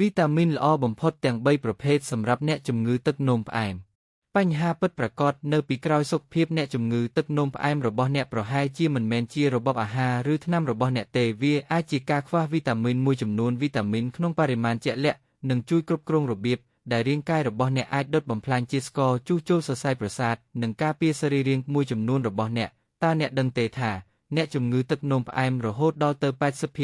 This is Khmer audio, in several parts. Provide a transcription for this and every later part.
វីតាមីនល្អបំផុតទាំង3ប្រភេទសម្រាប់អ្នកជំងឺទឹកនោមផ្អែមបញ្ហាពិតប្រាកដនៅពីក្រោយសុខភាពអ្នកជំងឺទឹកនោមផ្អែមរបស់អ្នកប្រហែលជាមិនមែនជារបបអាហារឬថ្នាំរបស់អ្នកទេវាអាចជាការខ្វះវីតាមីនមួយចំនួនវីតាមីនក្នុងបរិមាណជាក់លាក់នឹងជួយគ្រប់គ្រងរបៀបដែលរាងកាយរបស់អ្នកអាចដុតបំផ្លាញជាតិស្ករជួសជុលសរសៃប្រសាទនិងការពារសរីរាង្គមួយចំនួនរបស់អ្នកតើអ្នកដឹងទេថាអ្នកជំងឺទឹកនោមផ្អែមរហូតដល់ទៅ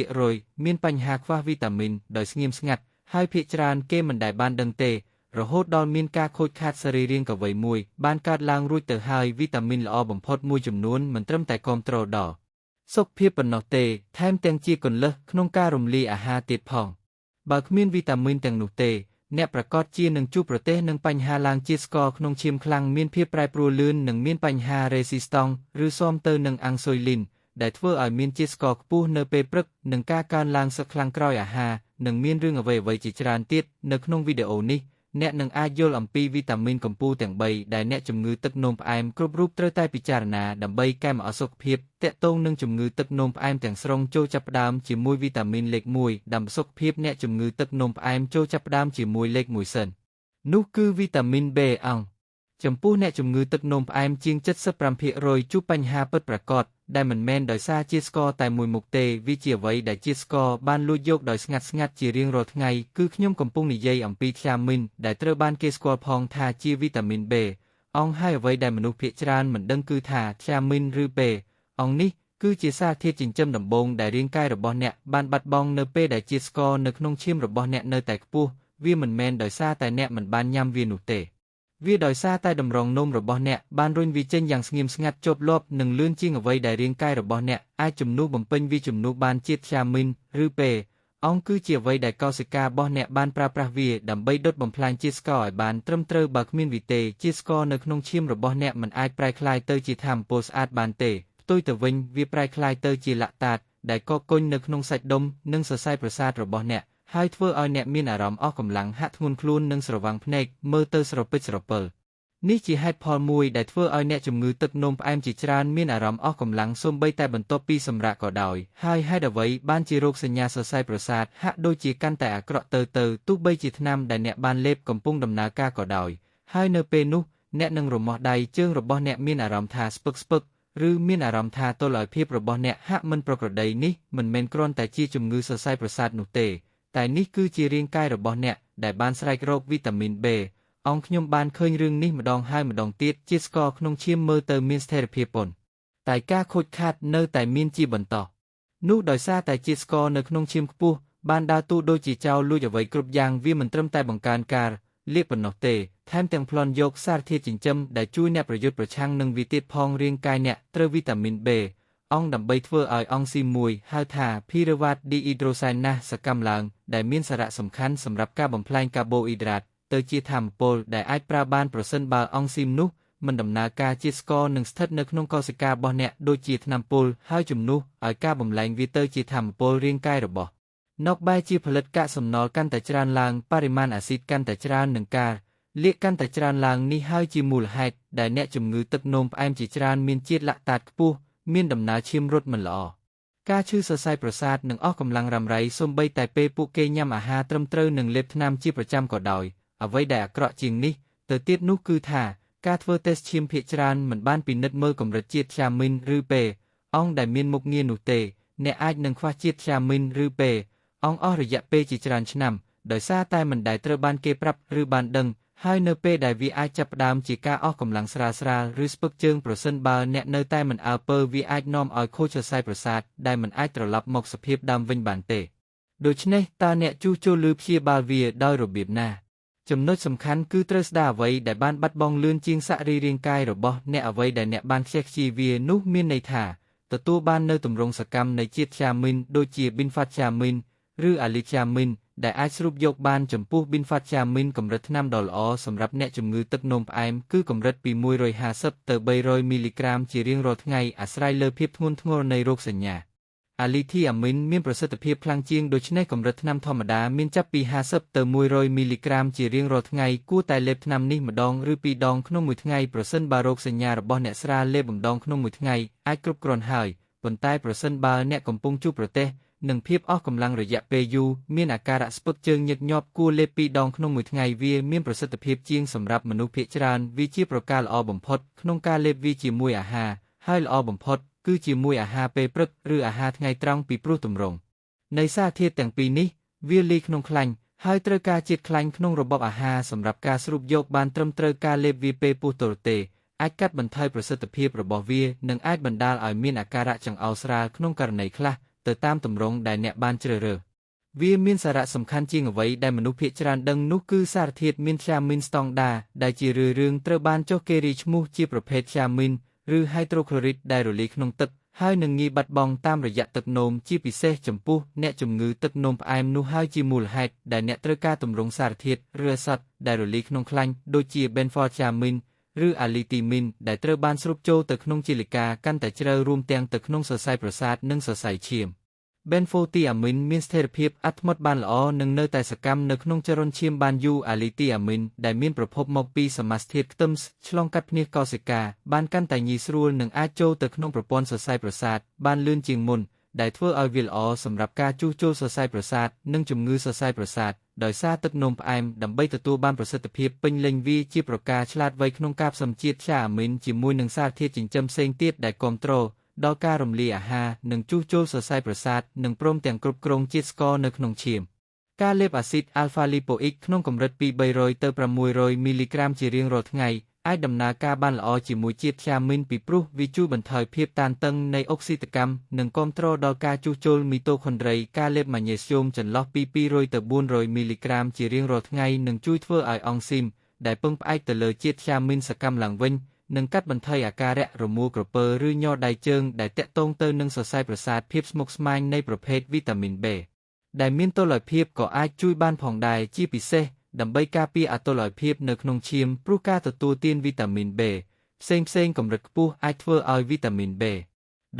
80% មានបញ្ហាខ្វះវីតាមីនដោយស្ងៀមស្ងាត់ហើយភាគច្រើនគេមិនដែលបានដឹងទេរហូតដល់មានការខូចខាតសរីរាង្គអ្វីមួយបានកើតឡើងរួចទៅហើយវីតាមីនល្អបំផុតមួយចំនួនមិនត្រឹមតែគាំទ្រដល់សុខភាពប៉ុណ្ណោះទេថែមទាំងជាគន្លឹះក្នុងការរំលាយអាហារទៀតផងបើគ្មានវីតាមីនទាំងនោះទេអ្នកប្រកាសជានឹងជួបប្រទះនឹងបញ្ហាឡើងជាតិស្ករក្នុងឈាមខ្លាំងមានភាពប្រែប្រួលលឿននិងមានបញ្ហារេស៊ីស្តង់ឬស៊ាំទៅនឹងអាំងស៊ុយលីនដែលធ្វើឲ្យមានជាតិស្ករខ្ពស់នៅពេលព្រឹកនិងការកើនឡើងសឹកខ្លាំងក្រោយអាហារនិងមានរឿងអ្វីៗជាច្រើនទៀតនៅក្នុងវីដេអូនេះអ្នកនឹងអាចយល់អំពីវីតាមីនកំពូលទាំង3ដែលអ្នកជំងឺទឹកនោមផ្អែមគ្រប់រូបត្រូវតែពិចារណាដើម្បីកែមអសុខភាពទាក់ទងនឹងជំងឺទឹកនោមផ្អែមទាំងស្រុងចូលចាប់ផ្ដើមជាមួយវីតាមីនលេខ1ដើម្បីសុខភាពអ្នកជំងឺទឹកនោមផ្អែមចូលចាប់ផ្ដើមជាមួយលេខ1សិននោះគឺវីតាមីន B អង្គចំពោះអ្នកជំងឺទឹកនោមផ្អែមជាង 75% ជួបបញ្ហាពិតប្រាកដដែលមិនមែនដោយសារជាតិស្ករតែមួយមុខទេវាជាអ្វីដែលជាតិស្ករបានលួចយកដោយស្ងាត់ៗជារៀងរាល់ថ្ងៃគឺខ្ញុំកំពុងនិយាយអំពីធីយ៉ាមីនដែលត្រូវបានគេស្គាល់ផងថាជាវីតាមីន B អង្គហើយអ្វីដែលមនុស្សភាគច្រើនមិនដឹងគឺថាធីយ៉ាមីនឬ B អង្គនេះគឺជាសារធាតុចិញ្ចឹមដំបូងដែលរាងកាយរបស់អ្នកបានបាត់បង់នៅពេលដែលជាតិស្ករនៅក្នុងឈាមរបស់អ្នកនៅតែខ្ពស់វាមិនមែនដោយសារតែអ្នកមិនបានញ៉ាំវានោះទេវាដោយសារតែតម្រងនោមរបស់អ្នកបានរុញវាចេញយ៉ាងស្ងៀមស្ងាត់ជាប់លាប់និងលឿនជាងអ្វីដែលរាងកាយរបស់អ្នកអាចជំនួសបំពេញវាជំនួសបានជាតិធីយ៉ាមីនឬពេអង្គគឺជាអ្វីដែលកោសិការបស់អ្នកបានប្រើប្រាស់វាដើម្បីដុតបំផ្លាញជាតិស្ករឲ្យបានត្រឹមត្រូវបើគ្មានវាទេជាតិស្ករនៅក្នុងឈាមរបស់អ្នកមិនអាចប្រែក្លាយទៅជាថាមពលស្អាតបានទេផ្ទុយទៅវិញវាប្រែក្លាយទៅជាឡាក់តាតដែលកកកុញនៅក្នុងសាច់ដុំនិងសរសៃប្រសាទរបស់អ្នកហើយធ្វើឲ្យអ្នកមានអារម្មណ៍អស់កម្លាំងហាក់ធ្ងន់ខ្លួននិងស្រវាំងភ្នែកមើលទៅស្រពេចស្រពិលនេះជាហេតុផលមួយដែលធ្វើឲ្យអ្នកជំងឺទឹកនោមផ្អែមជាច្រើនមានអារម្មណ៍អស់កម្លាំងសូម្បីតែបន្ទាប់ពីសម្រាកក៏ដោយហើយហេតុអ្វីបានជារោគសញ្ញាសរសៃប្រសាទហាក់ដូចជាកាន់តែអាក្រក់ទៅទោះបីជាថ្នាំដែលអ្នកបានលេបកំពុងដំណើរការក៏ដោយហើយនៅពេលនោះអ្នកនឹងរមាស់ដៃជើងរបស់អ្នកមានអារម្មណ៍ថាស្ពឹកឬមានអារម្មណ៍ថាតុល្យភាពរបស់អ្នកហាក់មិនប្រក្រតីនេះមិនមែនគ្រាន់តែជាជំងឺសរសៃប្រសាទនោះទេតែនេះគឺជារាងកាយរបស់អ្នកដែលបានស្រែករកវីតាមីន B អង្គខ្ញុំបានឃើញរឿងនេះម្ដងហើយម្ដងទៀតជាតិស្ករក្នុងឈាមមើលទៅមានស្ថិរភាពប៉ុន្តែការខូចខាតនៅតែមានជាបន្តនោះដោយសារតែជាតិស្ករនៅក្នុងឈាមខ្ពស់បានដើរតួដូចជាចោរលួចអ្វីគ្រប់យ៉ាងវាមិនត្រឹមតែបង្កើនការលាកប៉ុណ្ណោះទេថែមទាំងប្លន់យកសារធាតុចិញ្ចឹមដែលជួយអ្នកប្រយុទ្ធប្រឆាំងនឹងវាទៀតផងរាងកាយអ្នកត្រូវវីតាមីន B អង្គដើម្បីធ្វើឲ្យអង្គស៊ី1ហៅថា Pyruvate dehydrogenase សកម្មឡើងដែលមានសារៈសំខាន់សម្រាប់ការបំផ្លាញកាបូអ៊ីដ្រាតទៅជាថាមពលដែលអាចប្រើបានប្រសិនបើអង្គស៊ីមនោះមិនដំណើរការជាតិស្ករនឹងស្ថិតនៅក្នុងកោសិការបស់អ្នកដូចជាថ្នាំពុលហើយជំនួសឲ្យការបំលែងវាទៅជាថាមពលរាងកាយរបស់អ្នកបែរជាផលិតកាកសំណល់កាន់តែច្រើនឡើងបរិមាណអាស៊ីតកាន់តែច្រើននិងការលាកកាន់តែច្រើនឡើងនេះហើយជាមូលហេតុដែលអ្នកជំងឺទឹកនោមផ្អែមជាច្រើនមានជាតិឡាក់តាតខ្ពស់មានដំណើរឈាមរត់មិនល្អការឈឺសរសៃប្រសាទនិងអស់កម្លាំងរ៉ាំរ៉ៃសូម្បីតែពេលពួកគេញ៉ាំអាហារត្រឹមត្រូវនិងលេបថ្នាំជាប្រចាំក៏ដោយអ្វីដែលអាក្រក់ជាងនេះទៅទៀតនោះគឺថាការធ្វើតេស្តឈាមភាគច្រើនមិនបានពិនិត្យមើលកម្រិតជាតិធីយ៉ាមីនឬពេអង្គដែលមានមុខងារនោះទេអ្នកអាចនឹងខ្វះជាតិធីយ៉ាមីនឬពេអង្គអស់រយៈពេលជាច្រើនឆ្នាំដោយសារតែមិនដែលត្រូវបានគេប្រាប់ឬបានដឹងហើយនៅពេលដែលវាអាចចាប់ផ្ដើមជាការអស់កម្លាំងស្រាលឬស្ពឹកជើងប្រសិនបើអ្នកនៅតែមិនអើពើវាអាចនាំឲ្យខូចសរសៃប្រសាទដែលមិនអាចត្រឡប់មកសភាពដើមវិញបានទេដូច្នេះតើអ្នកជួសជុលឬព្យាបាលវាដោយរបៀបណាចំណុចសំខាន់គឺត្រូវស្ដារអ្វីដែលបានបាត់បង់លឿនជាងសរីរាង្គកាយរបស់អ្នកអ្វីដែលអ្នកបានខ្ជះខ្ជាយវានោះមានន័យថាទទួលបាននៅទម្រង់សកម្មនៃជាតិធីយ៉ាមីនដូចជាប៊ីនហ្វាតធីយ៉ាមីនឬអាលីធីយ៉ាមីនដែលអាចស្រូបយកបានចំពោះប៊ីនហ្វាតធីយ៉ាមីនកម្រិតថ្នាំដ៏ល្អសម្រាប់អ្នកជំងឺទឹកនោមផ្អែមគឺកម្រិតពី150ទៅ300មីលីក្រាមជារៀងរាល់ថ្ងៃអាស្រ័យលើភាពធ្ងន់ធ្ងរនៃរោគសញ្ញាអាលីធីយ៉ាមីនមានប្រសិទ្ធភាពខ្លាំងជាងដូច្នេះកម្រិតថ្នាំធម្មតាមានចាប់ពី50ទៅ100មីលីក្រាមជារៀងរាល់ថ្ងៃគួរតែលេបថ្នាំនេះម្ដងឬពីរដងក្នុងមួយថ្ងៃប្រសិនបើរោគសញ្ញារបស់អ្នកស្រាលលេបម្ដងក្នុងមួយថ្ងៃអាចគ្រប់គ្រាន់ហើយប៉ុន្តែប្រសិនបើអ្នកកំពុងជួបប្រទះ និងភាពអស់កម្លាំងរយៈពេលយូរមានអាការៈស្ពឹកជើងញឹកញាប់គួរលេប2 ដងក្នុងមួយថ្ងៃវាមានប្រសិទ្ធភាពជាងសម្រាប់មនុស្សភាគច្រើនវាជាប្រការល្អបំផុតក្នុងការលេបវាជាមួយអាហារហើយល្អបំផុតគឺជាមួយអាហារពេលព្រឹកឬអាហារថ្ងៃត្រង់ពីព្រោះទម្រង់នៃសារធាតុទាំងពីរនេះវាលាយក្នុងខ្លាញ់ហើយត្រូវការជាតិខ្លាញ់ក្នុងរបបអាហារសម្រាប់ការស្រូបយកបានត្រឹមត្រូវការលេបវាពេលពុះទរទេអាចកាត់បន្ថយប្រសិទ្ធភាពរបស់វានិងអាចបណ្ដាលឲ្យមានអាការៈចង្អោរស្រាលក្នុងករណីខ្លះទៅតាមទម្រង់ដែលអ្នកបានជ្រើសរើសវាមានសារៈសំខាន់ជាងអ្វីដែលមនុស្សភាគច្រើនដឹងនោះគឺសារធាតុមានធ្យាមីនស្តង់ដាដែលជារឿងត្រូវបានចុះគេរាយឈ្មោះជាប្រភេទធ្យាមីនឬហៃដ្រូក្លូរីតដែលរលាយក្នុងទឹកហើយនឹងងាយបាត់បង់តាមរយៈទឹកនោមជាពិសេសចំពោះអ្នកជំងឺទឹកនោមផ្អែមនោះហើយជាមូលហេតុដែលអ្នកត្រូវការទម្រង់សារធាតុឬអាសតដែលរលាយក្នុងខ្លាញ់ដូចជា benfotiamine ឬ allicin ដែលត្រូវបានស្រូបចូលទៅក្នុងជាលិកាកាន់តែជ្រៅរួមទាំងទៅក្នុងសរសៃប្រសាទនិងសរសៃឈាម benfotiamine មានស្ថិរភាពអត់ធ្មត់បានល្អនិងនៅតែសកម្មនៅក្នុងចរន្តឈាមបានយូរ allicin ដែលមានប្រភពមកពីសមាសធាតុខ្ទឹមឆ្លងកាត់ភ្នាះកោសិកាបានកាន់តែងាយស្រួលនិងអាចចូលទៅក្នុងប្រព័ន្ធសរសៃប្រសាទបានលឿនជាងមុនដែលធ្វើឲ្យវាល្អសម្រាប់ការជួសជុលសរសៃប្រសាទនិងជំងឺសរសៃប្រសាទដោយសារទឹកនោមផ្អែមដើម្បីទទួលបានប្រសិទ្ធភាពពេញលេញវាជាប្រការឆ្លាតវៃក្នុងការផ្សំជាតិធ្យាអាមីនជាមួយនឹងសារធាតុចិញ្ចឹមផ្សេងទៀតដែលគាំទ្រដល់ការរំលាយអាហារនិងជួសជុលសរសៃប្រសាទនិងព្រមទាំងគ្រប់គ្រងជាតិស្ករនៅក្នុងឈាមការលេបអាស៊ីតអាល់ហ្វាលីប៉ូអ៊ិកក្នុងកម្រិតពី300ទៅ600មីលីក្រាមជារៀងរាល់ថ្ងៃអាចដំណើរការបានល្អជាមួយជាតិធ្យាមីនពីព្រោះវាជួយបន្ថយភាពតានតឹងនៃអុកស៊ីតកម្មនិងគាំទ្រដល់ការជួសជុលមីតូខុនដ្រីការលេបម៉ាញ៉េស្យូមចន្លោះពី200ទៅ400មីលីក្រាមជារៀងរាល់ថ្ងៃនឹងជួយធ្វើឲ្យអង់ស៊ីមដែលពឹងផ្អែកទៅលើជាតិធ្យាមីនសកម្មឡើងវិញនិងកាត់បន្ថយអាការៈរមួលក្រពើឬញ័រដៃជើងដែលទាក់ទងទៅនឹងសរសៃប្រសាទភាពស្មុគស្មាញនៃប្រភេទវីតាមីន B ដែលមានតុល្យភាពក៏អាចជួយបានផងដែរជាពិសេសដើម្បីការពារអតុល្យភាពនៅក្នុងឈាមព្រោះការទទួលទានវីតាមីន B ផ្សេងកម្រិតខ្ពស់អាចធ្វើឲ្យវីតាមីន B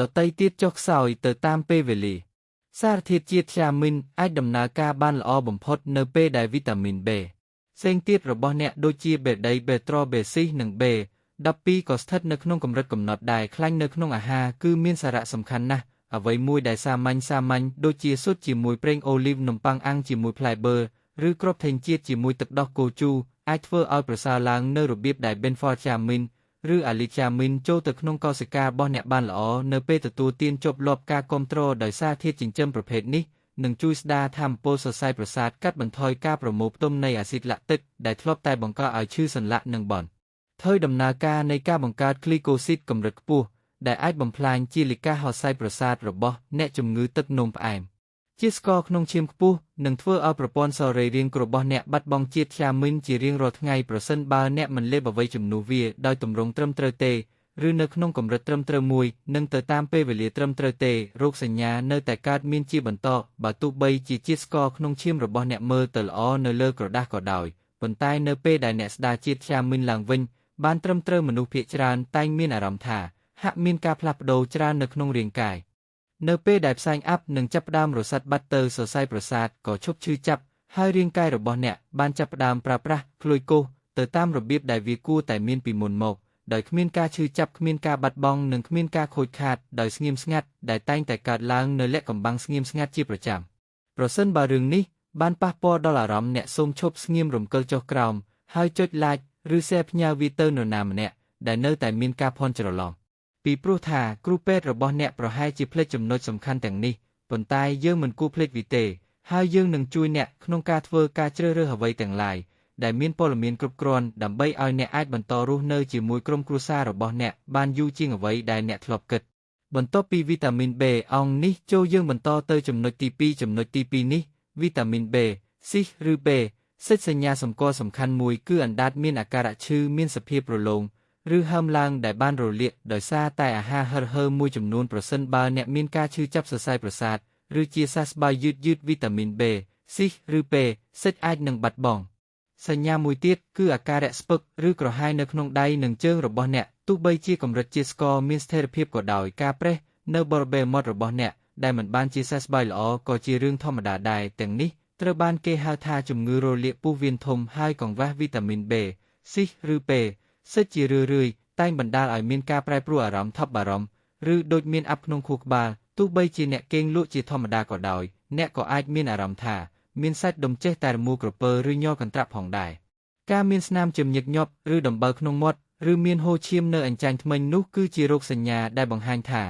ដតៃទៀតចុះខ្សោយទៅតាមពេលវេលាសារធាតុជាតិធ្យាមីនអាចដំណើរការបានល្អបំផុតនៅពេលដែលវីតាមីន B ផ្សេងទៀតរបស់អ្នកដូចជាបេដីបេត្រ៉ូបេស៊ីសនិង B12 ក៏ស្ថិតនៅក្នុងកម្រិតកំណត់ដែរខ្លាញ់នៅក្នុងអាហារគឺមានសារៈសំខាន់ណាស់អ្វីមួយដែលសាមញ្ញដូចជាស៊ុតជាមួយប្រេងអូលីវនំប៉័ងអាំងជាមួយផ្លែបឺរឬគ្រាប់ធេងជាតិជាមួយទឹកដោះគោជូរអាចធ្វើឲ្យប្រសើរឡើងនៅរបៀបដែល benfotiamine ឬ allicin ចូលទៅក្នុងកោសិការបស់អ្នកបានល្អនៅពេលទទួលទានជាប់លាប់ការគាំទ្រដោយសារធាតុចិញ្ចឹមប្រភេទនេះនឹងជួយស្ដារថាមពលសរសៃប្រសាទកាត់បន្ថយការប្រមូលផ្តុំនៃអាស៊ីតឡាក់ទិកដែលធ្លាប់តែបង្កឲ្យឈឺសន្លាក់និងបន្ថយដំណើរការនៃការបង្កើតគ្លីកូស៊ីតកម្រិតខ្ពស់ដែលអាចបំផ្លាញជាលិកាហោសៃប្រសាទរបស់អ្នកជំងឺទឹកនោមផ្អែមជាតិស្ករក្នុងឈាមខ្ពស់នឹងធ្វើឲ្យប្រព័ន្ធសរីរាង្គរបស់អ្នកបាត់បង់ជាតិធ្យាមីនជារៀងរាល់ថ្ងៃប្រសិនបើអ្នកមិនលេបអ្វីជំនួសវាដោយទម្រង់ត្រឹមត្រូវទេឬនៅក្នុងកម្រិតត្រឹមត្រូវមួយនិងទៅតាមពេលវេលាត្រឹមត្រូវទេរោគសញ្ញានៅតែកើតមានជាបន្តបើទោះបីជាជាតិស្ករក្នុងឈាមរបស់អ្នកមើលទៅល្អនៅលើក្រដាសក៏ដោយប៉ុន្តែនៅពេលដែលអ្នកស្ដារជាតិធ្យាមីនឡើងវិញបានត្រឹមត្រូវមនុស្សភាគច្រើនតែងមានអារម្មណ៍ថាហាក់មានការផ្លាស់ប្ដូរច្រើននៅក្នុងរាងកាយនៅពេលដែលផ្សែងអាប់និងចាប់ផ្ដើមរសាត់បាត់ទៅសរសៃប្រសាទក៏ឈប់ឈឺចាប់ហើយរាងកាយរបស់អ្នកបានចាប់ផ្ដើមប្រើប្រាស់ក្លួយកោសទៅតាមរបៀបដែលវាគួរតែមានពីមុនមកដោយគ្មានការឈឺចាប់គ្មានការបាត់បង់និងគ្មានការខូចខាតដោយស្ងៀមស្ងាត់ដែលតែងតែកើតឡើងនៅលក្ខកំបាំងស្ងៀមស្ងាត់ជាប្រចាំប្រសិនបើរឿងនេះបានប៉ះពាល់ដល់អារម្មណ៍អ្នកសូមឈប់ស្ងៀមរំកិលចុះក្រោមហើយចុច like ឬ share ផ្ញើវាទៅនរណាម្នាក់ដែលនៅតែមានការភ័ន្តច្រឡំពីព្រោះថាគ្រូពេទ្យរបស់អ្នកប្រហែលជាភ្លេចចំណុចសំខាន់ទាំងនេះប៉ុន្តែយើងមិនគួរភ្លេចវាទេហើយយើងនឹងជួយអ្នកក្នុងការធ្វើការជ្រើសរើសអ្វីទាំងឡាយដែលមានព័ត៌មានគ្រប់គ្រាន់ដើម្បីឲ្យអ្នកអាចបន្តរស់នៅជាមួយក្រុមគ្រួសាររបស់អ្នកបានយូរជាងអ្វីដែលអ្នកធ្លាប់គិតបន្ទាប់ពីវីតាមីន B អង់នេះចូលយើងបន្តទៅចំណុចទី2ចំណុចទី2នេះវីតាមីន B ស៊ីឬ B សិទ្ធិសញ្ញាសម្គាល់សំខាន់មួយគឺអណ្ដាតមានអាការៈឈឺមានសភាពរលោងឬហើមឡើងដែលបានរលាកដោយសារតែអាហារហិរហើមមួយចំនួនប្រសិនបើអ្នកមានការឈឺចាប់សរសៃប្រសាទឬជាសះស្បើយយឺតវីតាមីន B ស៊ីឬ B សិទ្ធិអាចនឹងបាត់បង់សញ្ញាមួយទៀតគឺអាការៈស្ពឹកឬក្រហាយនៅក្នុងដៃនិងជើងរបស់អ្នកទោះបីជាកម្រិតជាតិស្ករមានស្ថិរភាពក៏ដោយការប្រេះនៅបរិវេណមាត់របស់អ្នកដែលមិនបានជាសះស្បើយល្អក៏ជារឿងធម្មតាដែរទាំងនេះត្រូវបានគេហៅថាជំងឺរលាកពោះវៀនធំហើយកង្វះវីតាមីន B ស៊ីឬ B សិទ្ធិជារឿយៗតែងបណ្ដាលឲ្យមានការប្រែប្រួលអារម្មណ៍ថប់បារម្ភឬដូចមានអាប់ក្នុងខួរក្បាលទ ទោះបីជាអ្នកគេងលក់ជាធម្មតាក៏ដោយអ្នកក៏អាចមានអារម្មណ៍ថាមានសាច់ដុំចេះតែរមួលក្រពើឬញ័រកន្ត្រាក់ផងដែរការមានស្នាមជំញឹកញាប់ឬដំបៅក្នុងមាត់ឬមានហូរឈាមនៅអញ្ចាញធ្មេញនោះគឺជារោគសញ្ញាដែលបង្ហាញថា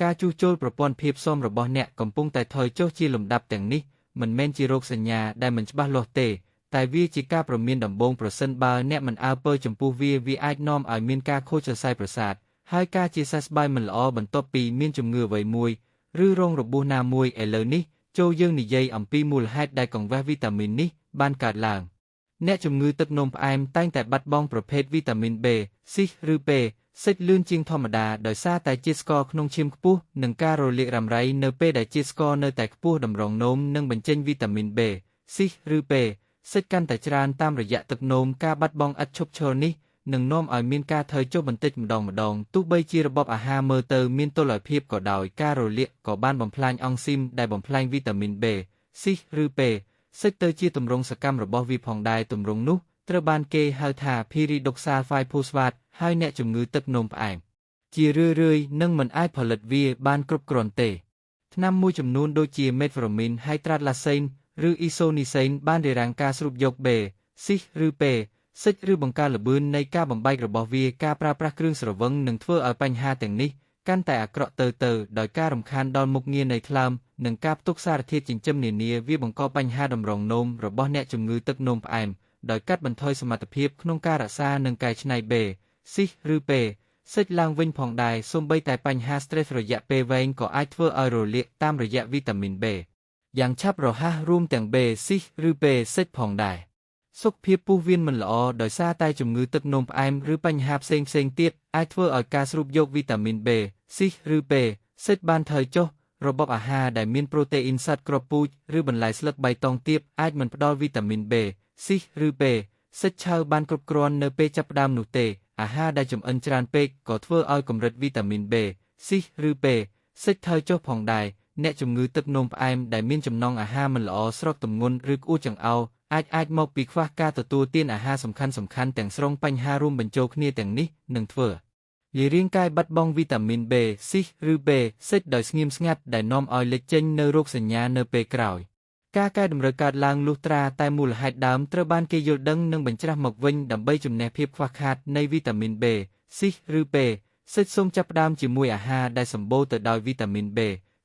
ការជួសជុលប្រព័ន្ធភាពស៊ាំរបស់អ្នកកំពុងតែថយចុះជាលំដាប់ទាំងនេះមិនមែនជារោគសញ្ញាដែលមិនច្បាស់លាស់ទេតែវាជាការព្រមានដំបូងប្រសិនបើអ្នកមិនអើពើចំពោះវាអាចនាំឲ្យមានការខូចសរសៃប្រសាទហើយការជាសះស្បើយមិនល្អបន្ទាប់ពីមានជំងឺអ្វីមួយឬរងរបួសណាមួយឥឡូវនេះចូលយើងនិយាយអំពីមូលហេតុដែលកង្វះវីតាមីននេះបានកើតឡើងអ្នកជំងឺទឹកនោមផ្អែមតែងតែបាត់បង់ប្រភេទវីតាមីន B, C ឬ P សិចលឿនជាងធម្មតាដោយសារតែជាតិស្ករក្នុងឈាមខ្ពស់និងការរលាករ៉ាំរ៉ៃនៅពេលដែលជាតិស្ករនៅតែខ្ពស់តម្រងនោមនិងបញ្ចេញវីតាមីន B, C ឬ P សិចកាន់តែច្រើនតាមរយៈទឹកនោមការបាត់បង់ឥតឈប់ឈរនេះនឹងនាំឲ្យមានការថយចុះបន្តិចម្ដងទោះបីជារបបអាហារមើលទៅមានតុល្យភាពក៏ដោយការរលាកក៏បានបំផ្លាញអង់ស៊ីមដែលបំផ្លាញវីតាមីន B, C ឬ P សិចទៅជាទម្រង់សកម្មរបស់វាផងដែរទម្រង់នោះត្រូវបានគេហៅថា pyridoxal 5-phosphate ហើយអ្នកជំងឺទឹកនោមផ្អែមជារឿយៗនឹងមិនអាចផលិតវាបានគ្រប់គ្រាន់ទេថ្នាំមួយចំនួនដូចជា metformin, hydralazine ឬ isoniazid បានរារាំងការស្រូបយក B, C ឬ P សិចឬបង្កើនល្បឿននៃការបំបែករបស់វាការប្រើប្រាស់គ្រឿងស្រវឹងនឹងធ្វើឲ្យបញ្ហាទាំងនេះកាន់តែអាក្រក់ទៅដោយការរំខានដល់មុខងារនៃថ្លើមនិងការផ្ទុកសារធាតុចិញ្ចឹមនានាវាបង្កបញ្ហាតម្រងនោមរបស់អ្នកជំងឺទឹកនោមផ្អែមដោយកាត់បន្ថយសមត្ថភាពក្នុងការរក្សានិងកែច្នៃ B, C ឬ P សិចឡើងវិញផងដែរសូម្បីតែបញ្ហា stress រយៈពេលវែងក៏អាចធ្វើឲ្យរលាកតាមរយៈវីតាមីន B យ៉ាងឆាប់រហ័សរួមទាំង B, C ឬ P សិចផងដែរសុខភាពពោះវៀនមិនល្អដោយសារតែជំងឺទឹកនោមផ្អែមឬបញ្ហាផ្សេងទៀតអាចធ្វើឲ្យការស្រូបយកវីតាមីន B, C ឬ P សិចបានថយចុះរបបអាហារដែលមានប្រូតេអ៊ីនសត្វគ្រាប់ពូជឬបន្លែស្លឹកបៃតងទាបអាចមិនផ្ដល់វីតាមីន B, C ឬ P សិចឆៅបានគ្រប់គ្រាន់នៅពេលចាប់ផ្ដើមនោះទេអាហារដែលចម្អិនច្រើនពេកក៏ធ្វើឲ្យកម្រិតវីតាមីន B, C ឬ P សិចថយចុះផងដែរអ្នកជំងឺទឹកនោមផ្អែមដែលមានចំណង់អាហារមិនល្អស្រកទម្ងន់ឬក្អួតចង្អោរអាចមកពីខ្វះការទទួលទានអាហារសំខាន់ទាំងស្រុងបញ្ហារួមបញ្ចូលគ្នាទាំងនេះនឹងធ្វើឲ្យរាងកាយបាត់បង់វីតាមីន B, C ឬ P សិចដោយស្ងៀមស្ងាត់ដែលនាំឲ្យលេចចេញនូវរោគសញ្ញានៅពេលក្រោយការកែតម្រូវកើតឡើងលុះត្រាតែមូលហេតុដើមត្រូវបានគេយល់ដឹងនិងបញ្ច្រាស់មកវិញដើម្បីជំនះភាពខ្វះខាតនៃវីតាមីន B, C ឬ P សិចសូមចាប់ផ្ដើមជាមួយអាហារដែលសម្បូរទៅដោយវីតាមីន B,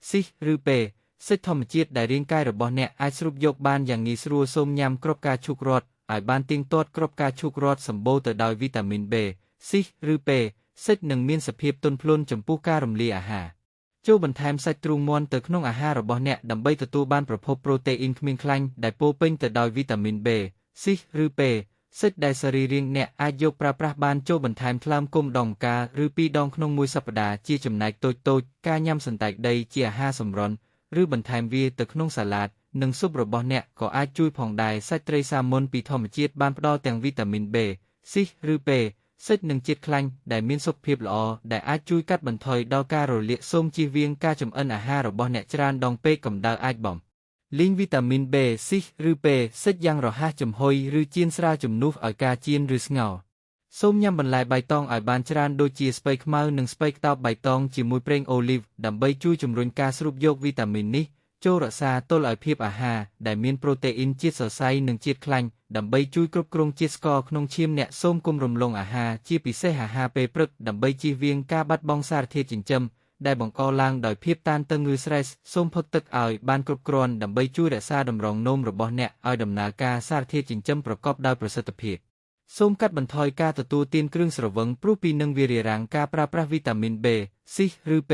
C ឬ P សិចធម្មជាតិដែលរាងកាយរបស់អ្នកអាចស្រូបយកបានយ៉ាងងាយស្រួលសូមញ៉ាំគ្រាប់ការឈូករ័ត្នឲ្យបានទៀងទាត់គ្រាប់ការឈូករ័ត្នសម្បូរទៅដោយវីតាមីន B, C ឬ P សិចនឹងមានសភាពទន់ភ្លន់ចំពោះការរំលាយអាហារចូលបន្ថែមសាច់ទ្រូងមាន់ទៅក្នុងអាហាររបស់អ្នកដើម្បីទទួលបានប្រភពប្រូតេអ៊ីនគ្មានខ្លាញ់ដែលពោរពេញទៅដោយវីតាមីន B, C ឬ P សិចដែលសរីរាង្គអ្នកអាចយកប្រើប្រាស់បានចូលបន្ថែមថ្លើមគុំដងម្កាលឬ2ដងក្នុងមួយសប្តាហ៍ជាចំណែកតូចការញ៉ាំសណ្តែកដីជាអាហារសម្រន់ឬបន្ថែមវាទៅក្នុងសាឡាតនិងស៊ុបរបស់អ្នកក៏អាចជួយផងដែរសាច់ត្រីសាម៉ុនពីធម្មជាតិបានផ្ដល់ទាំងវីតាមីន B, C ឬ P សិចនិងជាតិខ្លាញ់ដែលមានសុខភាពល្អដែលអាចជួយកាត់បន្ថយដល់ការរលាកសូមជៀសវាងការចម្អិនអាហាររបស់អ្នកច្រើនដងពេកកម្ដៅអាចបំលីងវីតាមីន B, C ឬ P សិចយ៉ាងរហ័សចំហុយឬចៀនស្រាលជំនួសឲ្យការចៀនឬស្ងោរសូមញ៉ាំបន្លែបៃតងឲ្យបានច្រើនដូចជាស្ពៃខ្មៅនិងស្ពៃក្តោបបៃតងជាមួយប្រេងអូលីវដើម្បីជួយជំរុញការស្រូបយកវីតាមីននេះចូលរក្សាតុល្យភាពអាហារដែលមានប្រូតេអ៊ីនជាតិសរសៃនិងជាតិខ្លាញ់ដើម្បីជួយគ្រប់គ្រងជាតិស្ករក្នុងឈាមអ្នកសូមកុំរំលងអាហារជាពិសេសអាហារពេលព្រឹកដើម្បីជៀសវាងការបាត់បង់សារធាតុចិញ្ចឹមដែលបង្កឡើងដោយភាពតានតឹងឬ stress សូមផឹកទឹកឲ្យបានគ្រប់គ្រាន់ដើម្បីជួយរក្សាតម្រងនោមរបស់អ្នកឲ្យដំណើរការសារធាតុចិញ្ចឹមប្រកបដោយប្រសិទ្ធភាពសូមកាត់បន្ថយការទទួលទានគ្រឿងស្រវឹងព្រោះពីនឹងវារារាំងការប្រើប្រាស់វីតាមីន B, C ឬ P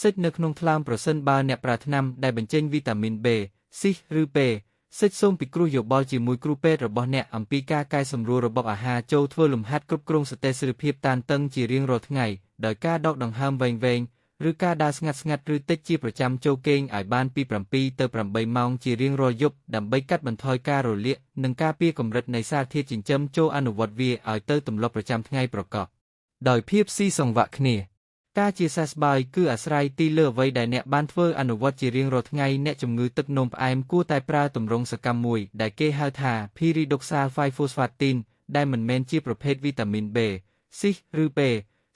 សិចនៅក្នុងថ្លើមប្រសិនបើអ្នកប្រើថ្នាំដែលបញ្ចេញវីតាមីន B, C ឬ P សិចសូមពិគ្រោះយោបល់ជាមួយគ្រូពេទ្យរបស់អ្នកអំពីការកែសម្រួលរបបអាហារចូលធ្វើលំហាត់គ្រប់គ្រងស្ថិរភាពតានតឹងជារៀងរាល់ថ្ងៃដោយការដកដង្ហើមវែងឬការដើរស្ងាត់ឬតិចជាប្រចាំចូលគេងឲ្យបានពី7ទៅ8ម៉ោងជារៀងរាល់យប់ដើម្បីកាត់បន្ថយការរលាកនិងការពារកម្រិតនៃសារធាតុចិញ្ចឹមចូលអនុវត្តវាឲ្យទៅទម្លាប់ប្រចាំថ្ងៃប្រកបដោយភាពស៊ីសង្វាក់គ្នាការជាសះស្បើយគឺអាស្រ័យទីលើអ្វីដែលអ្នកបានធ្វើអនុវត្តជារៀងរាល់ថ្ងៃអ្នកជំងឺទឹកនោមផ្អែមគួរតែប្រើទម្រង់សកម្មមួយដែលគេហៅថា pyridoxal 5-phosphate ដែលមិនមែនជាប្រភេទវីតាមីន B, C ឬ P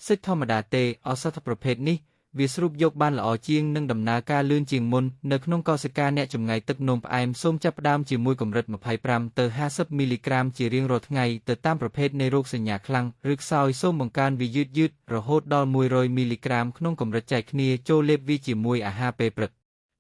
សិចធម្មតាទេឱសថប្រភេទនេះ វាស្រូបយកបានល្អជាងនិងដំណើរការលឿនជាងមុននៅក្នុងកោសិកាអ្នកចម្ងាយទឹកនោមផ្អែមសូមចាប់ផ្ដើមជាមួយកម្រិត25ទៅ50មីលីក្រាមជារៀងរាល់ថ្ងៃទៅតាមប្រភេទនៃរោគសញ្ញាខ្លាំងឬខ្សោយសូមបង្កើនវាយឺតៗរហូតដល់100មីលីក្រាមក្នុងកម្រិតចែកគ្នាចូលលេបវាជាមួយអាហារពេលព្រឹក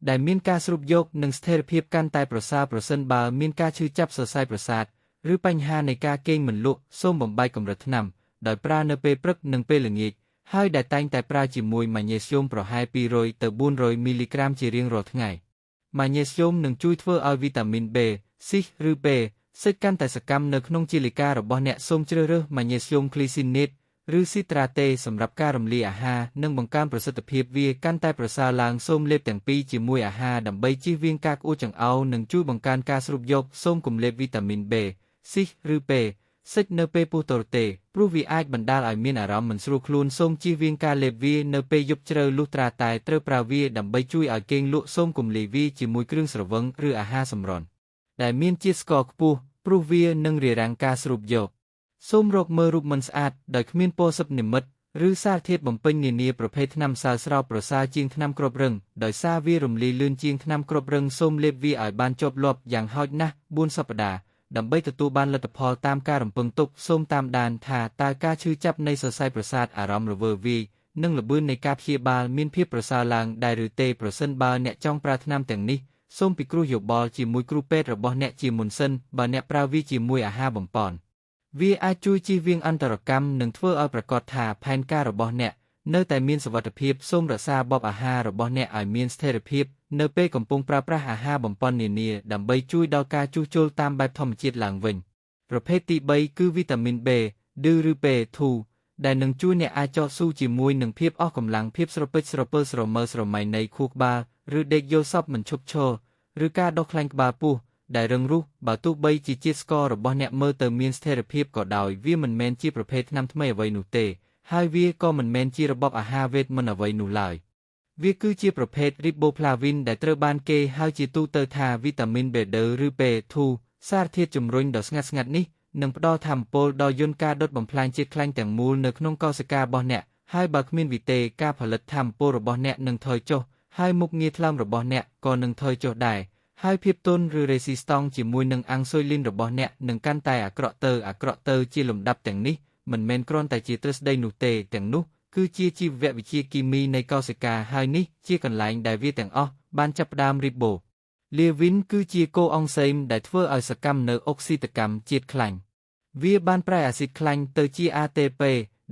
ដែលមានការស្រូបយកនិងស្ថិរភាពកាន់តែប្រសើរប្រសិនបើមានការឈឺចាប់សរសៃប្រសាទឬបញ្ហានៃការគេងមិនលក់សូមបំបែកកម្រិតថ្នាំដោយប្រើនៅពេលព្រឹកនិងពេលល្ងាចហើយដែលតែងតែប្រើជាមួយម៉ាញ៉េស្យូមប្រហែល200ទៅ400មីលីក្រាមជារៀងរាល់ថ្ងៃម៉ាញ៉េស្យូមនឹងជួយធ្វើឲ្យវីតាមីន B, C ឬ B សិចកាន់តែសកម្មនៅក្នុងជាលិការបស់អ្នកសូមជ្រើសរើសម៉ាញ៉េស្យូមក្លីស៊ីណេតឬស៊ីត្រាតេសម្រាប់ការរំលាយអាហារនិងបង្កើនប្រសិទ្ធភាពវាកាន់តែប្រសើរឡើងសូមលេបទាំងពីរជាមួយអាហារដើម្បីជៀសវាងការក្អួតចង្អោរនិងជួយបង្កើនការស្រូបយកសូមកុំលេបវីតាមីន B, C ឬ B សិចនៅពេលពុះទរទេព្រោះវាអាចបណ្ដាលឲ្យមានអារម្មណ៍មិនស្រួលខ្លួនសូមជៀសវាងការលេបវានៅពេលយប់ជ្រៅលុះត្រាតែត្រូវប្រើវាដើម្បីជួយឲ្យគេងលក់សូមកុំលាយវាជាមួយគ្រឿងស្រវឹងឬអាហារសម្រន់ដែលមានជាតិស្ករខ្ពស់ព្រោះវានឹងរារាំងការស្រូបយកសូមរកមើលរូបមិនស្អាតដោយគ្មានពណ៌សិប្បនិម្មិតឬសារធាតុបំពេញនានាប្រភេទថ្នាំម្សៅស្រោបប្រសើរជាងថ្នាំគ្រាប់រឹងដោយសារវារំលាយលឿនជាងថ្នាំគ្រាប់រឹងសូមលេបវាឲ្យបានជាប់លាប់យ៉ាងហោចណាស់4សប្តាហ៍ដើម្បីទទួលបានលទ្ធផលតាមការរំពឹងទុកសូមតាមដានថាតើការឈឺចាប់នៃសរសៃប្រសាទអារម្មណ៍រវើវាយនិងល្បឿននៃការព្យាបាលមានភាពប្រសើរឡើងដែរឬទេប្រសិនបើអ្នកចង់ប្រើថ្នាំទាំងនេះសូមពិគ្រោះយោបល់ជាមួយគ្រូពេទ្យរបស់អ្នកជាមុនសិនបើអ្នកប្រើវាជាមួយអាហារបំប៉នវាអាចជួយជៀសវាងអន្តរកម្មនិងធ្វើឲ្យប្រាកដថាផែនការរបស់អ្នកនៅតែមានសុវត្ថិភាពសូមរក្សាបបអាហាររបស់អ្នកឲ្យមានស្ថិរភាពនៅពេលកំពុងប្រើប្រាស់អាហារបំប៉ននានាដើម្បីជួយដល់ការជួសជុលតាមបែបធម្មជាតិឡើងវិញប្រភេទទី3គឺវីតាមីន B ឬ B2 ដែលនឹងជួយអ្នកអាចចោះស៊ូជាមួយនឹងភាពអស់កម្លាំងភាពស្រពេចស្រពើស្រមើស្រមៃនៃខួរក្បាលឬដេកយល់សប្តិមិនឈប់ឈរឬការដុសខ្លាញ់ក្បាលពោះដែលរឹងរូសបើទោះបីជាជាតិស្កររបស់អ្នកមើលទៅមានស្ថិរភាពក៏ដោយវាមិនមែនជាប្រភេទថ្នាំថ្មីអ្វីនោះទេហើយវាក៏មិនមែនជារបបអាហារវេទមន្តអ្វីនោះឡើយវាគឺជាប្រភេទ Riboflavin ដែលត្រូវបានគេហៅជាទូទៅថាវីតាមីន B2 ឬ B2 សារធាតុជំរុញដ៏ស្ងាត់ៗនេះនឹងផ្ដល់ថាមពលដល់យន្តការដុតបំផ្លាញជាតិខ្លាញ់ទាំងមូលនៅក្នុងកោសិការបស់អ្នកហើយបើគ្មានវាទេការផលិតថាមពលរបស់អ្នកនឹងថយចុះហើយមុខងារថ្លើមរបស់អ្នកក៏នឹងថយចុះដែរហើយភាពទន់ឬ resistance ជាមួយនឹងអាំងស៊ុយលីនរបស់អ្នកនឹងកាន់តែអាក្រក់ទៅជាលំដាប់ទាំងនេះមិនមែនគ្រាន់តែជាទ្រឹស្ដីនោះទេទាំងនោះគឺជាជីវវិទ្យាគីមីនៃកោសិកាហើយនេះជាកន្លែងដែលវាទាំងអស់បានចាប់ផ្ដើមរីបូលាវីនគឺជាកូអង់សេមដែលធ្វើឲ្យសកម្មនៅអុកស៊ីតកម្មជាតិខ្លាញ់វាបានប្រែអាស៊ីតខ្លាញ់ទៅជា ATP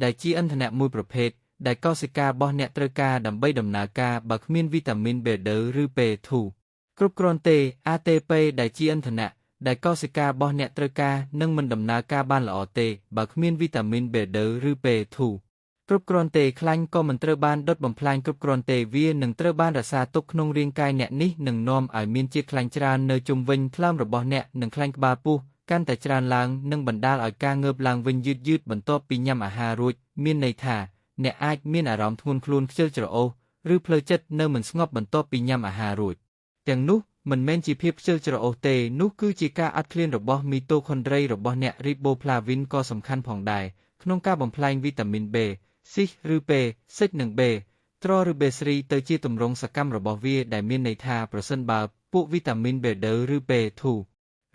ដែលជាឥន្ធនៈមួយប្រភេទដែលកោសិការបស់អ្នកត្រូវការដើម្បីដំណើរការបើគ្មានវីតាមីន B2 ឬ B2 គ្រប់គ្រាន់ទេ ATP ដែលជាឥន្ធនៈដែលកោសិការបស់អ្នកត្រូវការនឹងមិនដំណើរការបានល្អទេបើគ្មានវីតាមីន B2 ឬ B2 គ្រប់គ្រាន់ទេខ្លាញ់ក៏មិនត្រូវបានដុតបំផ្លាញគ្រប់គ្រាន់ទេវានឹងត្រូវបានរក្សាទុកក្នុងរាងកាយអ្នកនេះនឹងនាំឲ្យមានជាតិខ្លាញ់ច្រើននៅជុំវិញថ្លើមរបស់អ្នកនិងខ្លាញ់ក្បាលពោះកាន់តែច្រើនឡើងនិងបណ្ដាលឲ្យការងើបឡើងវិញយឺតបន្ទាប់ពីញ៉ាំអាហាររួចមានន័យថាអ្នកអាចមានអារម្មណ៍ធ្ងន់ខ្លួនខ្ជិលច្រអូសឬផ្លូវចិត្តនៅមិនស្ងប់បន្ទាប់ពីញ៉ាំអាហាររួចទាំងនោះមិនមែនជាភាពខ្ជិលច្រអូសទេនោះគឺជាការអត់ឃ្លានរបស់មីតូខុនដ្រីរបស់អ្នក Riboflavin ក៏សំខាន់ផងដែរក្នុងការបំផ្លាញវីតាមីន B C ឬ B សិចនិង B ត្រឬ B3 ទៅជាទម្រង់សកម្មរបស់វាដែលមានន័យថាប្រសិនបើពួកវីតាមីន B2 ឬ B2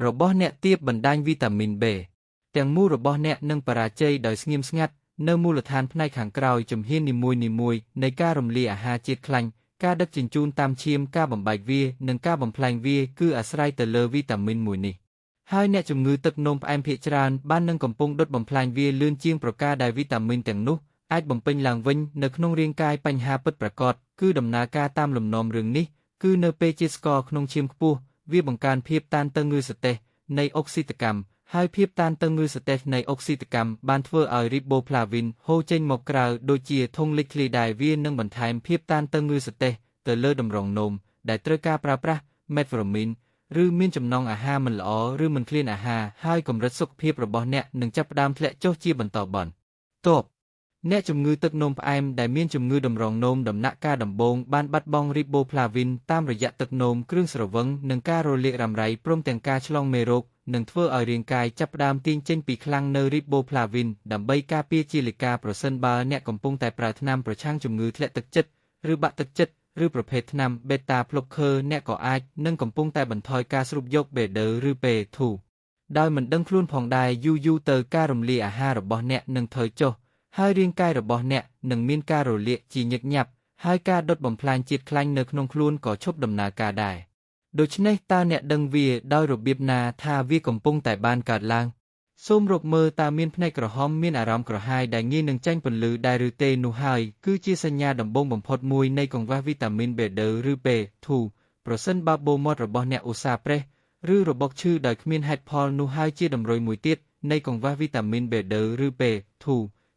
របស់អ្នកទាបបណ្ដាញវីតាមីន B ទាំងមូលរបស់អ្នកនឹងបរាជ័យដោយស្ងៀមស្ងាត់នៅមូលដ្ឋានផ្នែកខាងក្រោយជំហាននីមួយៗនៃការរំលាយអាហារជាតិខ្លាញ់ការដឹកជញ្ជូនតាមឈាមការបំបែកវានិងការបំផ្លាញវាគឺអាស្រ័យទៅលើវីតាមីនមួយនេះហើយអ្នកជំងឺទឹកនោមផ្អែមភាគច្រើនបាននឹងកំពុងដុតបំផ្លាញវាលឿនជាងប្រការដែលវីតាមីនទាំងនោះអាចបំពេញឡើងវិញនៅក្នុងរាងកាយបញ្ហាពិតប្រាកដគឺដំណើរការតាមលំនាំរឿងនេះគឺនៅពេលជាតិស្ករក្នុងឈាមខ្ពស់វាបង្កើនភាពតានតឹងឬសតេសនៃអុកស៊ីតកម្មហើយភាពតានតឹងឬសតេសនៃអុកស៊ីតកម្មបានធ្វើឲ្យ Riboflavin ហូរចេញមកក្រៅដូចជាធុងលិចឃ្លាដែរវានឹងបន្ថែមភាពតានតឹងឬសតេសទៅលើតម្រងនោមដែលត្រូវការប្រើប្រាស់ Metformin ឬមានចំណង់អាហារមិនល្អឬមិនឃ្លានអាហារហើយកម្រិតសុខភាពរបស់អ្នកនឹងចាប់ផ្ដើមធ្លាក់ចុះជាបន្តបន្ទាប់អ្នកជំងឺទឹកនោមផ្អែមដែលមានជំងឺតម្រងនោមដំណាក់កាលដំបូងបានបាត់បង់ Riboflavin តាមរយៈទឹកនោមគ្រឿងស្រវឹងនិងការរលាករ៉ាំរ៉ៃព្រមទាំងការឆ្លងមេរោគនឹងធ្វើឲ្យរាងកាយចាប់ផ្ដើមទាញចេញពីខ្លាំងនៅ Riboflavin ដើម្បីការពារជាលិកាប្រសិនបើអ្នកកំពុងតែប្រើថ្នាំប្រឆាំងជំងឺធ្លាក់ទឹកចិត្ត ឬបាក់ទឹកចិត្តឬប្រភេទថ្នាំបេតាប្លុកឃើអ្នកក៏អាចនឹងកំពុងតែបន្ថយការស្រូបយកបេដឺឬពេធូដោយមិនដឹងខ្លួនផងដែរយូរទៅការរំលាយអាហាររបស់អ្នកនឹងថយចុះហើយរាងកាយរបស់អ្នកនឹងមានការរលាកជាញឹកញាប់ហើយការដុតបំផ្លាញជាតិខ្លាញ់នៅក្នុងខ្លួនក៏ឈប់ដំណើរការដែរដូច្នេះតើអ្នកដឹងវាដោយរបៀបណាថាវាកំពុងតែបានកើតឡើងសូមរកមើលតើមានភ្នែកក្រហមមានអារម្មណ៍ក្រហាយដែលងាយនឹងចាញ់ពន្លឺដែរឬទេនោះហើយគឺជាសញ្ញាដំបូងបំផុតមួយនៃកង្វះវីតាមីន B2 ឬ B2 ប្រសិនបើបូមាត់របស់អ្នកឧស្សាហ៍ប្រេះឬរបកឈឺដោយគ្មានហេតុផលនោះហើយជាតម្រុយមួយទៀតនៃកង្វះវីតាមីន B2 ឬ B2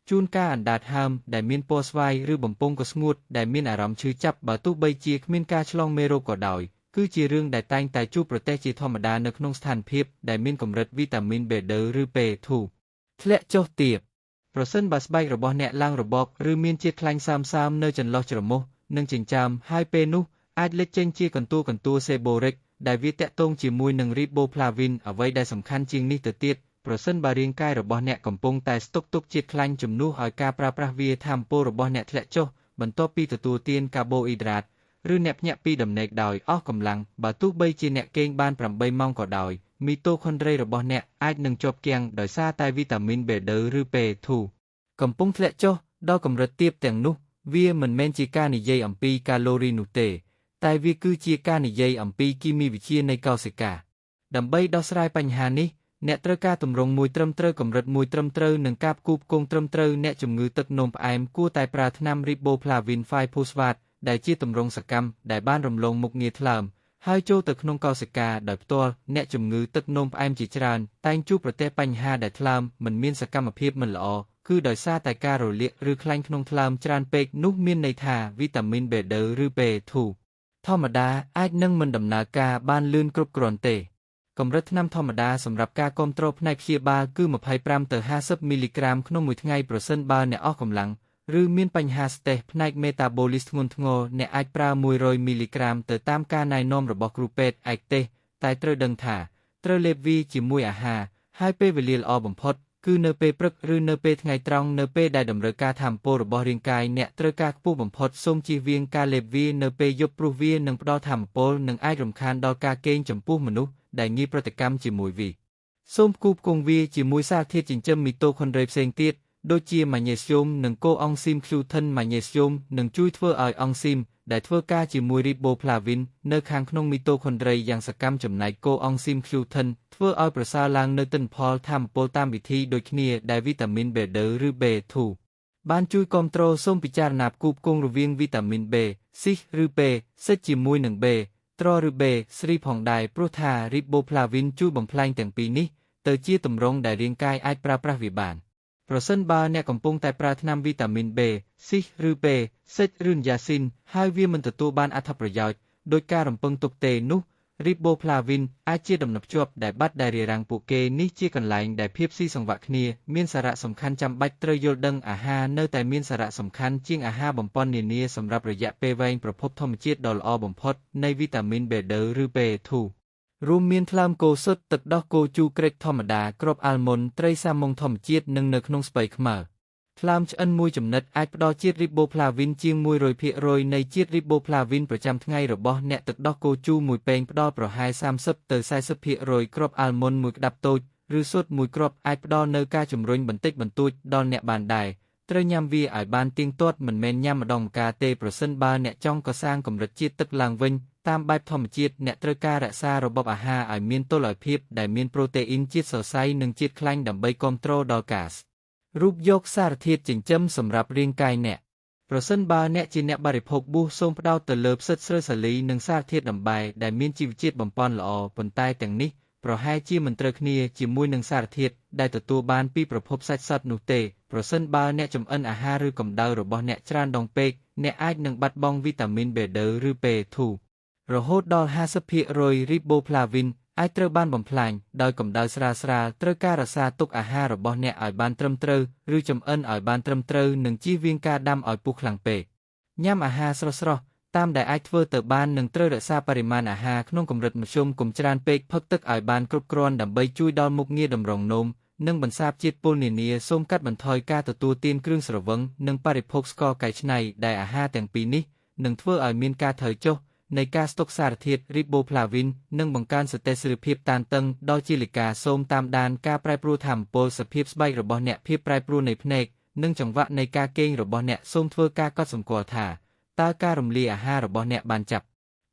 ជួនកាលអណ្ដាតហើមដែលមានពណ៌ស្វាយឬបំពង់ក៏ស្ងួតដែលមានអារម្មណ៍ឈឺចាប់បើទោះបីជាគ្មានការឆ្លងមេរោគក៏ដោយគឺជារឿងដែលតែងតែជួបប្រទះជាធម្មតានៅក្នុងស្ថានភាពដែលមានកម្រិតវីតាមីន B2 ឬ B2 ធ្លាក់ចុះទាបប្រសិនបើស្បែករបស់អ្នកឡើងរបកឬមានជាតិខ្លាញ់សើមៗនៅចន្លោះច្រមុះនិងចិញ្ចើមហើយពេលនោះអាចលេចចេញជាកន្ទួលសេបូរិកដែលវាតាក់ទងជាមួយនឹងរីបូផ្លាវីនអ្វីដែលសំខាន់ជាងនេះទៅទៀតប្រសិនបើរាងកាយរបស់អ្នកកំពុងតែស្តុកទុកជាតិខ្លាញ់ជំនួសឲ្យការប្រើប្រាស់វាថាមពលរបស់អ្នកធ្លាក់ចុះបន្ទាប់ពីទទួលទានកាបូអ៊ីដ្រាតឬអ្នកភ្ញាក់ពីដំណេកដោយអស់កម្លាំងបើទោះបីជាអ្នកគេងបាន8ម៉ោងក៏ដោយមីតូខុនដ្រីរបស់អ្នកអាចនឹងជាប់គាំងដោយសារតែវីតាមីន B2 ឬ B2 កំពុងធ្លាក់ចុះដល់កម្រិតទាបទាំងនោះវាមិនមែនជាការនិយាយអំពីកាឡូរីនោះទេតែវាគឺជាការនិយាយអំពីគីមីវិទ្យានៃកោសិកាដើម្បីដោះស្រាយបញ្ហានេះអ្នកត្រូវការទម្រង់មួយត្រឹមត្រូវកម្រិតមួយត្រឹមត្រូវនិងការផ្គូផ្គងត្រឹមត្រូវអ្នកជំងឺទឹកនោមផ្អែមគួរតែប្រើថ្នាំរីបូផ្លាវីន 5-phosphate ដែលជាទម្រង់សកម្មដែលបានរំលងមុខងារថ្លើមហើយចូលទៅក្នុងកោសិកាដោយផ្ទាល់អ្នកជំងឺទឹកនោមផ្អែមជាច្រើនតែងជួបប្រទះបញ្ហាដែលថ្លើមមិនមានសកម្មភាពមិនល្អគឺដោយសារតែការរលាកឬខ្លាញ់ក្នុងថ្លើមច្រើនពេកនោះមានន័យថាវីតាមីន B2 ឬ B2 ធម្មតាអាចនឹងមិនដំណើរការបានលឿនគ្រប់គ្រាន់ទេកម្រិតថ្នាំធម្មតាសម្រាប់ការគាំទ្រផ្នែកព្យាបាលគឺ25ទៅ50មីលីក្រាមក្នុងមួយថ្ងៃប្រសិនបើអ្នកអស់កម្លាំងឬមានបញ្ហាស្តេសផ្នែកមេតាបូលីសធ្ងន់ធ្ងរអ្នកអាចប្រើ100មីលីក្រាមទៅតាមការណែនាំរបស់គ្រូពេទ្យឯកទេសតែត្រូវដឹងថាត្រូវលេបវាជាមួយអាហារហើយពេលវេលាល្អបំផុតគឺនៅពេលព្រឹកឬនៅពេលថ្ងៃត្រង់នៅពេលដែលតម្រូវការថាមពលរបស់រាងកាយអ្នកត្រូវការខ្ពស់បំផុតសូមជៀសវាងការលេបវានៅពេលយប់ព្រោះវានឹងផ្ដល់ថាមពលនិងអាចរំខានដល់ការគេងចំពោះមនុស្សដែលងាយប្រតិកម្មជាមួយវាសូមផ្គូផ្គងវាជាមួយសារធាតុចិញ្ចឹមមីតូខុនដ្រីផ្សេងទៀតដូចជាម៉ាញ៉េស្យូមនិងកូអង់ស៊ីមឃ្លូថិនម៉ាញ៉េស្យូមនឹងជួយធ្វើឲ្យអង់ស៊ីមដែលធ្វើការជាមួយរីបូផ្លាវីននៅខាងក្នុងមីតូខុនដ្រីយ៉ាងសកម្មចំណែកកូអង់ស៊ីមឃ្លូថិនធ្វើឲ្យប្រសើរឡើងនៅទិន្នផលថាមពលតាមវិធីដូចគ្នាដែលវីតាមីន B2 ឬ B2 បានជួយគាំទ្រសូមពិចារណាផ្គូផ្គងរវាងវីតាមីន B ស៊ីសឬ B សិចជាមួយនឹង B ត្រឬ B ស្រីផងដែរព្រោះថារីបូផ្លាវីនជួយបំផ្លាញទាំងពីរនេះទៅជាទម្រង់ដែលរាងកាយអាចប្រើប្រាស់វាបានប្រសិនបើអ្នកកំពុងតែប្រើថ្នាំវីតាមីន B ស៊ីសឬ B សិចឬយ៉ាស៊ីនហើយវាមិនទទួលបានអត្ថប្រយោជន៍ដោយការរំពឹងទុកទេនោះរីបូផ្លាវីនអាចជាដំណភ្ជាប់ដែលបាត់ដែលរារាំងពួកគេនេះជាកន្លែងដែលភាពស៊ីសង្វាក់គ្នាមានសារៈសំខាន់ចាំបាច់ត្រូវយល់ដឹងអាហារនៅតែមានសារៈសំខាន់ជាងអាហារបំប៉ននានាសម្រាប់រយៈពេលវែងប្រភពធម្មជាតិដ៏ល្អបំផុតនៃវីតាមីន B2 ឬ B2 រួមមានថ្លើមគោសុទ្ធទឹកដោះគោជូរក្រិចធម្មតាគ្រាប់អាល់ម៉ុនត្រីសាម៉ុងធម្មជាតិនិងនៅក្នុងស្ពៃខ្មៅថ្លើមឆ្អិនមួយចំណិតអាចផ្ដល់ជាតិរីបូផ្លាវីនជាង 100% នៃជាតិរីបូផ្លាវីនប្រចាំថ្ងៃរបស់អ្នកទឹកដោះគោជូរមួយពែងផ្ដល់ប្រហែល30ទៅ40% គ្រាប់អាល់ម៉ុនមួយក្តាប់តូចឬស៊ុតមួយគ្រាប់អាចផ្ដល់នូវការជំរុញបន្តិចបន្តួចដល់អ្នកបានដែរត្រូវញ៉ាំវាឲ្យបានទៀងទាត់មិនមែនញ៉ាំម្ដងម្កាលទេប្រសិនបើអ្នកចង់កសាងកម្រិតជាតិទឹកឡើងវិញតាមបែបធម្មជាតិអ្នកត្រូវការរក្សារបបអាហារឲ្យមានតុល្យភាពដែលមានប្រូតេអ៊ីនជាតិសរសៃនិងជាតិខ្លាញ់ដើម្បីគាំទ្រដល់ការរូបយកសារធាតុចិញ្ចឹមសម្រាប់រាងកាយអ្នកប្រសិនបើអ្នកជាអ្នកបរិភោគប៊ូសសូមផ្ដោតទៅលើផ្សិតស្រូវសាលីនិងសារធាតុដំបែដែលមានជីវជាតិបំប៉នល្អប៉ុន្តែទាំងនេះប្រហែលជាមិនត្រូវគ្នាជាមួយនឹងសារធាតុដែលទទួលបានពីប្រភពសាច់សុទ្ធនោះទេប្រសិនបើអ្នកចម្អិនអាហារឬកម្ដៅរបស់អ្នកច្រើនដងពេកអ្នកអាចនឹងបាត់បង់វីតាមីន B2 ឬ B2 រហូតដល់ 50% រីបូផ្លាវីនអាចត្រូវបានបំផ្លាញដោយកម្ដៅស្រាលៗត្រូវការរក្សាទុកអាហាររបស់អ្នកឲ្យបានត្រឹមត្រូវឬចម្អិនឲ្យបានត្រឹមត្រូវនិងជៀសវាងការដាំឲ្យពុះខ្លាំងពេកញ៉ាំអាហារស្រស់ៗតាមដែលអាចធ្វើទៅបាននិងត្រូវរក្សាបរិមាណអាហារក្នុងកម្រិតមធ្យមកុំច្រើនពេកផឹកទឹកឲ្យបានគ្រប់គ្រាន់ដើម្បីជួយដល់មុខងារតម្រងនោមនិងបន្សាបជាតិពុលនានាសូមកាត់បន្ថយការទទួលទានគ្រឿងស្រវឹងនិងបរិភោគស្ករកែច្នៃដែលអាហារទាំងពីរនេះ នឹងធ្វើឲ្យមានការថយចុះនៃការស្តុកសារធាតុ Riboflavin និងបង្កើនស្ថិរភាពតានតឹងដល់ជាលិកាសូមតាមដានការប្រែប្រួលថាមពលសភាពស្បែករបស់អ្នកភាពប្រែប្រួលនៃភ្នែកនិងចង្វាក់នៃការគេងរបស់អ្នកសូមធ្វើការកត់សម្គាល់ថាតើការរំលាយអាហាររបស់អ្នកបានចាប់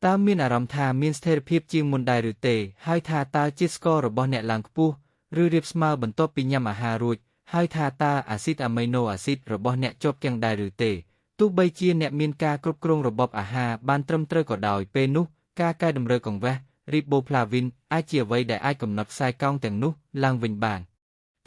តើមានអារម្មណ៍ថាមានស្ថិរភាពជាងមុនដែរឬទេហើយថាតើជាតិស្កររបស់អ្នកឡើងខ្ពស់ឬរាបស្មើបន្ទាប់ពីញ៉ាំអាហាររួចហើយថាតើអាស៊ីតអាមីណូអាស៊ីតរបស់អ្នកជាប់គាំងដែរឬទេទោះបីជាអ្នកមានការគ្រប់គ្រងរបបអាហារបានត្រឹមត្រូវក៏ដោយពេលនោះការកែតម្រូវកង្វះ Riboflavin អាចជាអ្វីដែលអាចកំណត់ខ្សែកោងទាំងនោះឡើងវិញបាន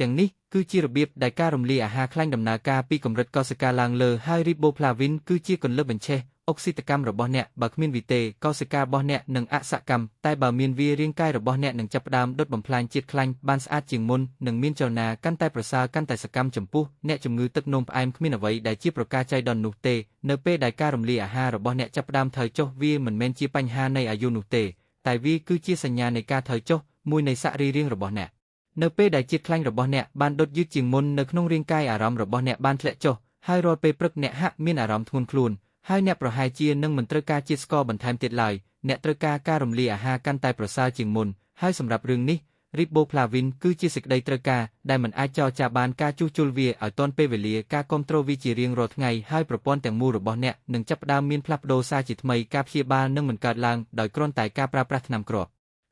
ទាំងនេះគឺជារបៀបដែលការរំលាយអាហារខ្លាញ់ដំណើរការពីកម្រិតកោសិកាឡើងលើហើយ Riboflavin គឺជាគន្លឹះបញ្ឆេះអុកស៊ីតកម្មរបស់អ្នកបើគ្មានវាទេកោសិការបស់អ្នកនឹងអសកម្មតែបើមានវារាងកាយរបស់អ្នកនឹងចាប់ផ្ដើមដុតបំផ្លាញជាតិខ្លាញ់បានស្អាតជាងមុននិងមានចលនាកាន់តែប្រសើរកាន់តែសកម្មចំពោះអ្នកជំងឺទឹកនោមផ្អែមគ្មានអ្វីដែលជាប្រការចៃដន្យនោះទេនៅពេលដែលការរំលាយអាហាររបស់អ្នកចាប់ផ្ដើមថយចុះវាមិនមែនជាបញ្ហានៃអាយុនោះទេតែវាគឺជាសញ្ញានៃការថយចុះមួយនៃសរីរាង្គរបស់អ្នកនៅពេលដែលជាតិខ្លាញ់របស់អ្នកបានដុតយឺតជាងមុននៅក្នុងរាងកាយអារម្មណ៍របស់អ្នកបានធ្លាក់ចុះហើយរាល់ពេលព្រឹកអ្នកហាក់មានអារម្មណ៍ធ្ងន់ខ្លួនហើយអ្នកប្រហែលជានឹងមិនត្រូវការជាតិស្ករបន្ថែមទៀតឡើយអ្នកត្រូវការការរំលាយអាហារកាន់តែប្រសើរជាងមុនហើយសម្រាប់រឿងនេះ Riboflavin គឺជាសេចក្តីត្រូវការដែលមិនអាចចរចាបានការជួសជុលវាឲ្យទាន់ពេលវេលាការគ្រប់គ្រងវាជារៀងរាល់ថ្ងៃហើយប្រព័ន្ធទាំងមូលរបស់អ្នកនឹងចាប់ផ្ដើមមានផ្លាស់ប្ដូរសារជាថ្មីការព្យាបាលនឹងមិនកើតឡើងដោយគ្រាន់តែការប្រើប្រាស់ថ្នាំគ្រាប់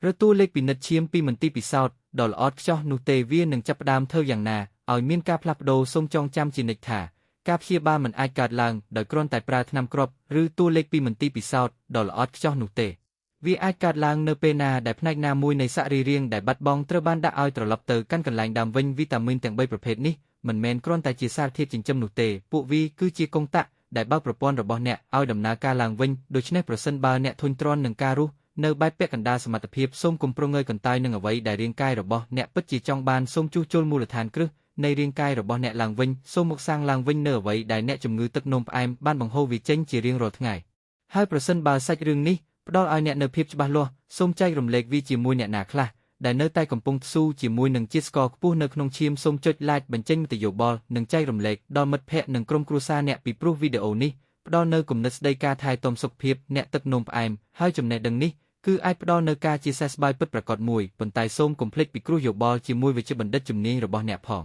ឬតួលេខពិនិត្យឈាមពីមន្ទីរពិសោធន៍ដ៏ល្អឥតខ្ចោះនោះទេវានឹងចាប់ផ្ដើមធ្វើយ៉ាងណាឲ្យមានការផ្លាស់ប្ដូរសូមចងចាំជានិច្ចថាការព្យាបាលមិនអាចកើតឡើងដោយគ្រាន់តែប្រើថ្នាំគ្រាប់ឬតួលេខពីមន្ទីរពិសោធន៍ដ៏ល្អឥតខ្ចោះនោះទេវាអាចកើតឡើងនៅពេលណាដែលផ្នែកណាមួយនៃសរីរាង្គដែលបាត់បង់ត្រូវបានដាក់ឲ្យត្រឡប់ទៅកាន់កន្លែងដើមវិញវីតាមីនទាំង3ប្រភេទនេះមិនមែនគ្រាន់តែជាសារធាតុចិញ្ចឹមនោះទេពួកវាគឺជាកុងតាក់ដែលបើកប្រព័ន្ធរបស់អ្នកឲ្យដំណើរការឡើងវិញដូច្នេះប្រសិនបើអ្នកធុញទ្រាន់នឹងការរស់នៅបែបពាក់កណ្ដាលសមត្ថភាពសូមកុំប្រងើយកន្តើយនឹងអ្វីដែលរាងកាយរបស់អ្នកពិតជាចង់បានសូមជួសជុលមូលដ្ឋានគ្រឹះនៃរាងកាយរបស់អ្នកឡើងវិញសូមមកសាងឡើងវិញនៅអ្វីដែលអ្នកជំងឺទឹកនោមផ្អែមបានបង្ហូរវាចេញជារៀងរាល់ថ្ងៃហើយប្រសិនបើសាច់រឿងនេះផ្ដល់ឲ្យអ្នកនូវភាពច្បាស់លាស់សូមចែករំលែកវាជាមួយអ្នកណាខ្លះដែលនៅតែកំពុងស៊ូជាមួយនឹងជាតិស្ករខ្ពស់នៅក្នុងឈាមសូមចុច like បញ្ចេញមតិយោបល់និងចែករំលែកដល់មិត្តភ័ក្តិនិងក្រុមគ្រួសារអ្នកពីព្រោះវីដេអូនេះផ្ដល់នូវគំនិតស្ដីការថែទាំសុខភាពអ្នកទឹកនោមផ្អែមហើយចំណេះដឹងនេះគឺអាចផ្ដល់នូវការជាសះស្បើយពិតប្រាកដមួយប៉ុន្តែសូមកុំភ្លេចពិគ្រោះយោបល់ជាមួយវេជ្ជបណ្ឌិតជំនាញរបស់អ្នកផង